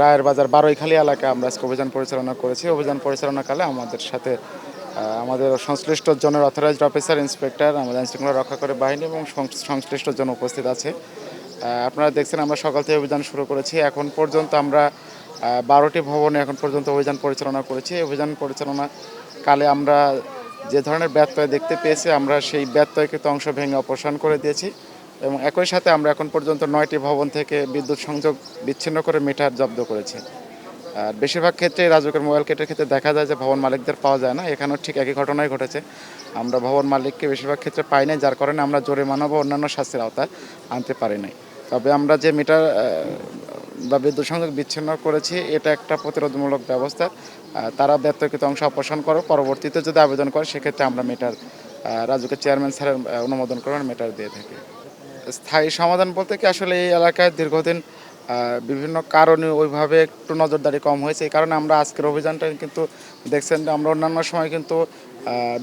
রায়ের বাজার বারৈখালী এলাকায় আমরা আজকে অভিযান পরিচালনা করেছি। অভিযান পরিচালনাকালে আমাদের সাথে আমাদের সংশ্লিষ্ট জোনের অথরাইজড অফিসার, ইন্সপেক্টর, আমাদের আইনশৃঙ্খলা রক্ষাকারী বাহিনী এবং সংশ্লিষ্ট জন উপস্থিত আছে। আপনারা দেখছেন আমরা সকাল থেকে অভিযান শুরু করেছি। এখন পর্যন্ত আমরা ১২টি ভবনে এখন পর্যন্ত অভিযান পরিচালনা করেছি। অভিযান পরিচালনা কালে আমরা যে ধরনের ব্যত্যয় দেখতে পেয়েছি, আমরা সেই ব্যত্যয়কৃত অংশ ভেঙে অপসারণ করে দিয়েছি এবং একই সাথে আমরা এখন পর্যন্ত ৯টি ভবন থেকে বিদ্যুৎ সংযোগ বিচ্ছিন্ন করে মিটার জব্দ করেছি। আর বেশিরভাগ ক্ষেত্রে রাজুকের মোবাইল কেটের ক্ষেত্রে দেখা যায় যে ভবন মালিকদের পাওয়া যায় না। এখানেও ঠিক একই ঘটনাই ঘটেছে। আমরা ভবন মালিককে বেশিরভাগ ক্ষেত্রে পাই নাই, যার কারণে আমরা জরিমানা বা অন্যান্য শাস্তির আওতায় আনতে পারি নাই। তবে আমরা যে মিটার বা বিদ্যুৎ সংযোগ বিচ্ছিন্ন করেছি, এটা একটা প্রতিরোধমূলক ব্যবস্থা। তারা ব্যত্যয়কৃত অংশ অপসারণ করে পরবর্তীতে যদি আবেদন করে, সেক্ষেত্রে আমরা মিটার রাজুকের চেয়ারম্যান স্যারের অনুমোদন করে মিটার দিয়ে থাকি। স্থায়ী সমাধান বলতে কি, আসলে এই এলাকায় দীর্ঘদিন বিভিন্ন কারণে ওইভাবে একটু নজরদারি কম হয়েছে। এই কারণে আমরা আজকের অভিযানটা কিন্তু দেখছেন যে আমরা অন্যান্য সময় কিন্তু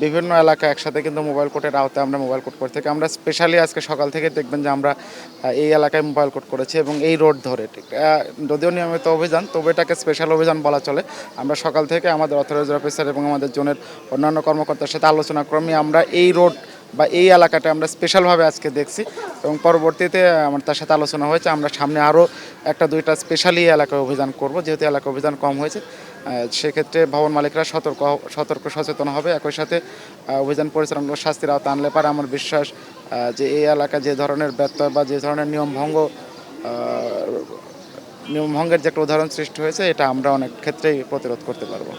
বিভিন্ন এলাকা একসাথে কিন্তু মোবাইল কোর্টের আওতায় আমরা মোবাইল কোর্ট করে থাকি। আমরা স্পেশালি আজকে সকাল থেকে দেখবেন যে আমরা এই এলাকায় মোবাইল কোর্ট করেছি এবং এই রোড ধরে ঠিক যদিও নিয়মিত অভিযান, তবু এটাকে স্পেশাল অভিযান বলা চলে। আমরা সকাল থেকে আমাদের অথরাইজড অফিসার এবং আমাদের জোনের অন্যান্য কর্মকর্তার সাথে আলোচনা ক্রমে আমরা এই রোড বা এই এলাকাটা আমরা স্পেশালভাবে আজকে দেখছি এবং পরবর্তীতে আমার তার সাথে আলোচনা হয়েছে আমরা সামনে আরও একটা দুইটা স্পেশালি এলাকায় অভিযান করব, যেহেতু এলাকায় অভিযান কম হয়েছে। সেক্ষেত্রে ভবন মালিকরা সতর্ক সচেতন হবে। একই সাথে অভিযান পরিচালনার শাস্তির আওতা আনলে পারে আমার বিশ্বাস যে এই এলাকায় যে ধরনের ব্যত্যয় বা যে ধরনের নিয়মভঙ্গের যে একটা উদাহরণ সৃষ্টি হয়েছে, এটা আমরা অনেক ক্ষেত্রেই প্রতিরোধ করতে পারবো।